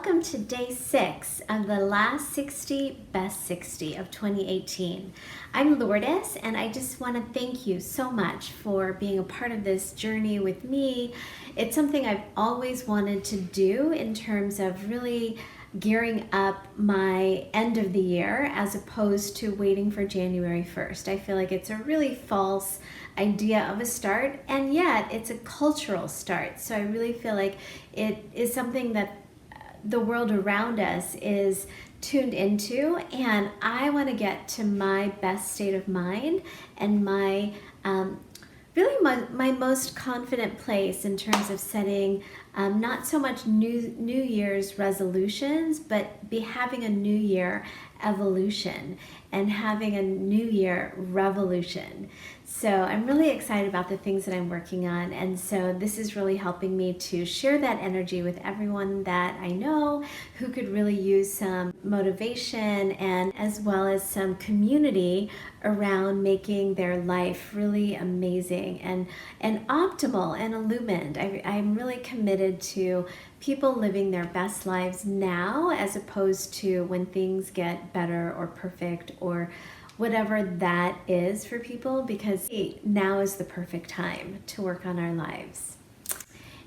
welcome to day 6 of the last 60 Best 60 of 2018. I'm Lourdes, and I just want to thank you so much for being a part of this journey with me. It's something I've always wanted to do in terms of really gearing up my end of the year as opposed to waiting for January 1st. I feel like it's a really false idea of a start, and yet it's a cultural start. So I really feel like it is something that the world around us is tuned into, and I want to get to my best state of mind and my really my most confident place in terms of setting not so much New Year's resolutions, but be having a New Year evolution and having a New Year revolution. So I'm really excited about the things that I'm working on, and so this is really helping me to share that energy with everyone that I know who could really use some motivation and as well as some community around making their life really amazing and optimal and illumined. I'm really committed to people living their best lives now as opposed to when things get better or perfect or whatever that is for people, because now is the perfect time to work on our lives.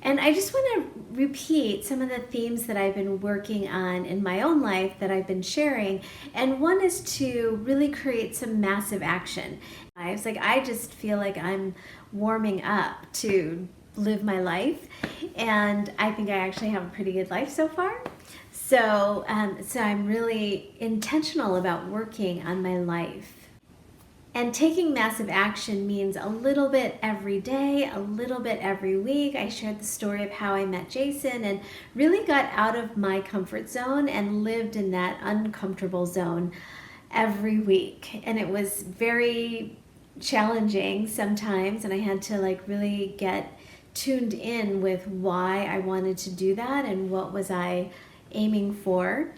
And I just want to repeat some of the themes that I've been working on in my own life that I've been sharing. And one is to really create some massive action. I just feel like I'm warming up to live my life, and I think I actually have a pretty good life so far. So I'm really intentional about working on my life. And taking massive action means a little bit every day, a little bit every week. I shared the story of how I met Jason and really got out of my comfort zone and lived in that uncomfortable zone every week. And it was very challenging sometimes, and I had to really get tuned in with why I wanted to do that and what was I aiming for.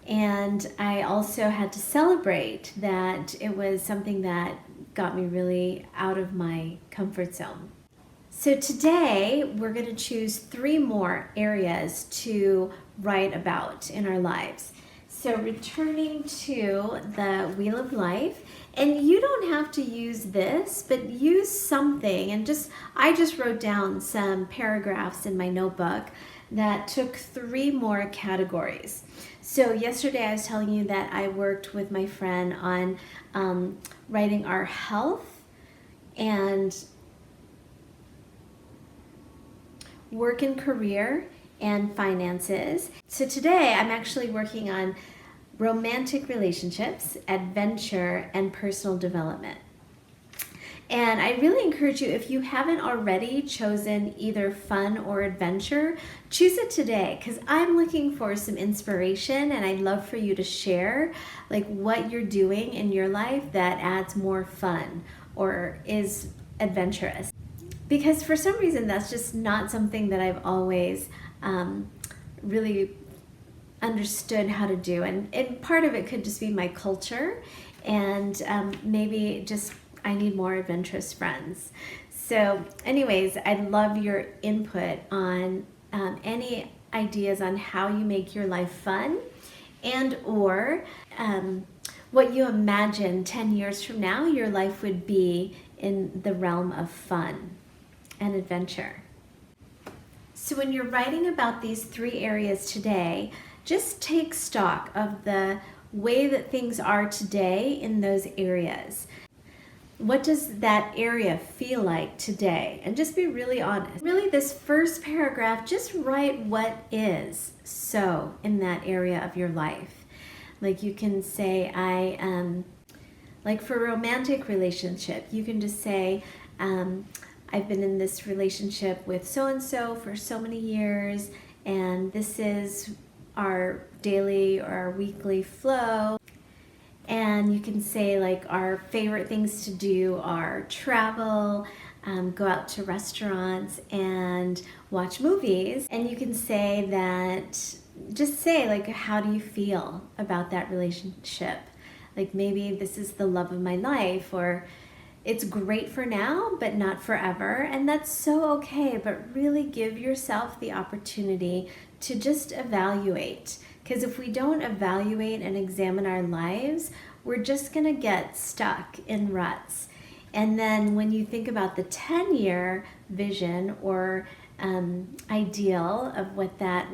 And I also had to celebrate that it was something that got me really out of my comfort zone. So today we're going to choose 3 more areas to write about in our lives. So returning to the Wheel of Life, and you don't have to use this, but use something. And I just wrote down some paragraphs in my notebook that took 3 more categories. So yesterday I was telling you that I worked with my friend on writing our health and work and career and finances. So today I'm actually working on romantic relationships, adventure, and personal development. And I really encourage you, if you haven't already chosen either fun or adventure, choose it today, because I'm looking for some inspiration, and I'd love for you to share what you're doing in your life that adds more fun or is adventurous. Because for some reason, that's just not something that I've always really understood how to do. And part of it could just be my culture, and maybe just I need more adventurous friends. So anyways, I'd love your input on any ideas on how you make your life fun, and or what you imagine 10 years from now your life would be in the realm of fun and adventure. So when you're writing about these 3 areas today, just take stock of the way that things are today in those areas. What does that area feel like today? And just be really honest. Really, this first paragraph, just write what is so in that area of your life. You can say, for a romantic relationship, you can just say, I've been in this relationship with so-and-so for so many years, and this is our daily or our weekly flow. And you can say our favorite things to do are travel, go out to restaurants and watch movies. And you can say that, just say how do you feel about that relationship? Maybe this is the love of my life, or it's great for now, but not forever. And that's so okay, but really give yourself the opportunity to just evaluate. Because if we don't evaluate and examine our lives, we're just going to get stuck in ruts. And then when you think about the 10-year vision or ideal of what that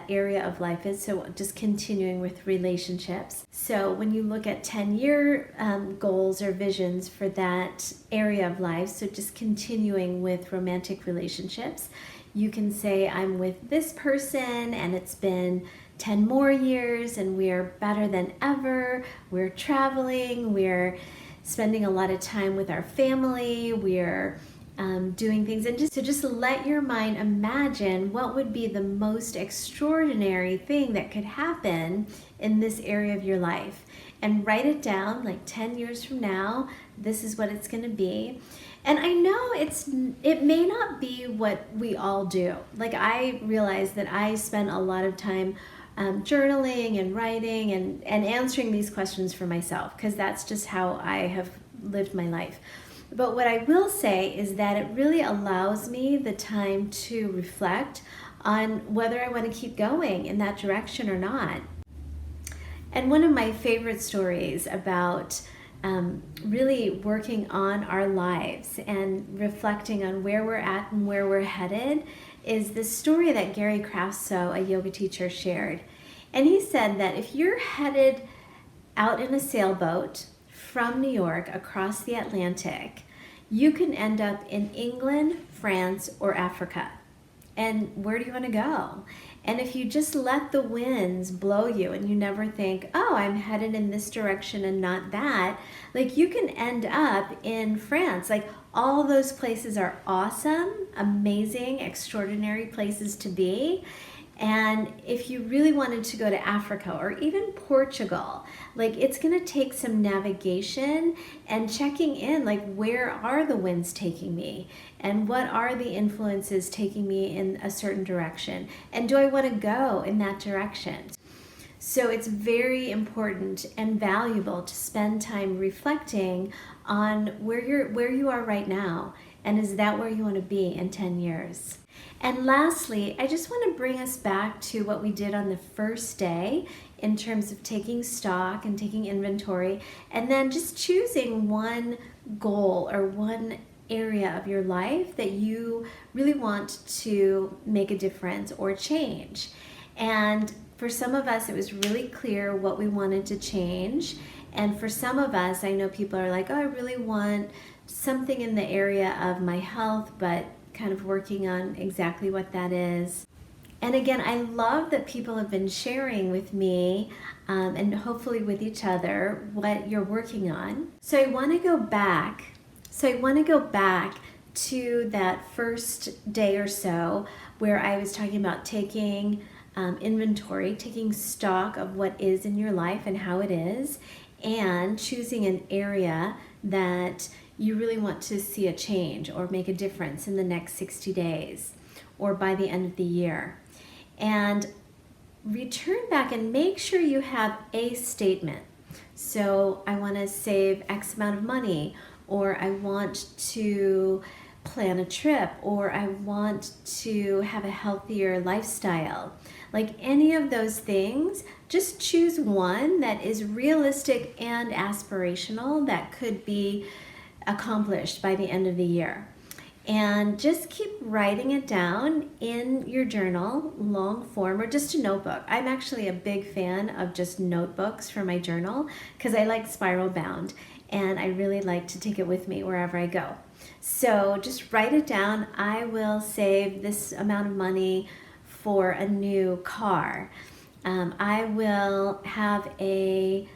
area of life is, so just continuing with relationships. So when you look at 10-year goals or visions for that area of life, so just continuing with romantic relationships, you can say, I'm with this person and it's been 10 more years and we're better than ever. We're traveling, we're spending a lot of time with our family, we're doing things, and just let your mind imagine what would be the most extraordinary thing that could happen in this area of your life, and write it down. Like 10 years from now, this is what it's going to be. And I know it may not be what we all do. Like, I realize that I spend a lot of time journaling and writing and answering these questions for myself, because that's just how I have lived my life. But what I will say is that it really allows me the time to reflect on whether I want to keep going in that direction or not. And one of my favorite stories about really working on our lives and reflecting on where we're at and where we're headed is the story that Gary Kraftso, a yoga teacher, shared. And he said that if you're headed out in a sailboat from New York across the Atlantic, you can end up in England, France, or Africa. And where do you want to go? And if you just let the winds blow you and you never think, oh, I'm headed in this direction and not that, like, you can end up in France. Like, all those places are awesome, amazing, extraordinary places to be. And if you really wanted to go to Africa or even Portugal, like, it's going to take some navigation and checking in, like, where are the winds taking me? And what are the influences taking me in a certain direction? And do I want to go in that direction? So it's very important and valuable to spend time reflecting on where you are right now. And is that where you want to be in 10 years? And lastly, I just want to bring us back to what we did on the first day in terms of taking stock and taking inventory, and then just choosing one goal or one area of your life that you really want to make a difference or change. And for some of us, it was really clear what we wanted to change. And for some of us, I know people are like, oh, I really want something in the area of my health, but kind of working on exactly what that is. And again, I love that people have been sharing with me and hopefully with each other what you're working on. So I want to go back to that first day or so where I was talking about taking inventory, taking stock of what is in your life and how it is, and choosing an area that you really want to see a change or make a difference in the next 60 days or by the end of the year. And return back and make sure you have a statement. So I want to save X amount of money, or I want to plan a trip, or I want to have a healthier lifestyle. Like, any of those things, just choose one that is realistic and aspirational that could be accomplished by the end of the year. And just keep writing it down in your journal, long form, or just a notebook. I'm actually a big fan of just notebooks for my journal because I like spiral bound and I really like to take it with me wherever I go. So just write it down. I will save this amount of money for a new car. I will have a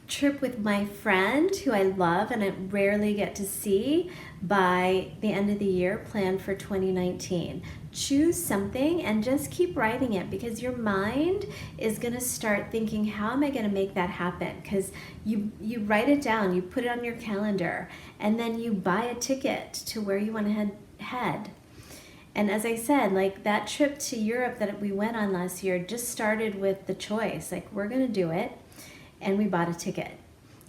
trip with my friend who I love and I rarely get to see by the end of the year, planned for 2019. Choose something and just keep writing it, because your mind is going to start thinking, how am I going to make that happen? Because you write it down, you put it on your calendar, and then you buy a ticket to where you want to head. And as I said, like, that trip to Europe that we went on last year just started with the choice, like, we're going to do it. And we bought a ticket.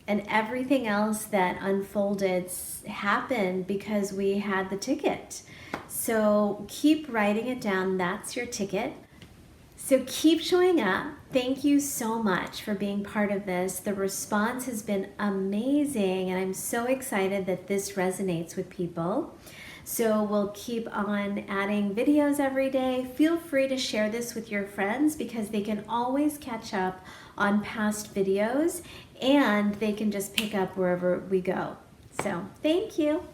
And everything else that unfolded happened because we had the ticket. So keep writing it down. That's your ticket. So keep showing up. Thank you so much for being part of this. The response has been amazing, and I'm so excited that this resonates with people. So we'll keep on adding videos every day. Feel free to share this with your friends because they can always catch up on past videos, and they can just pick up wherever we go. So thank you.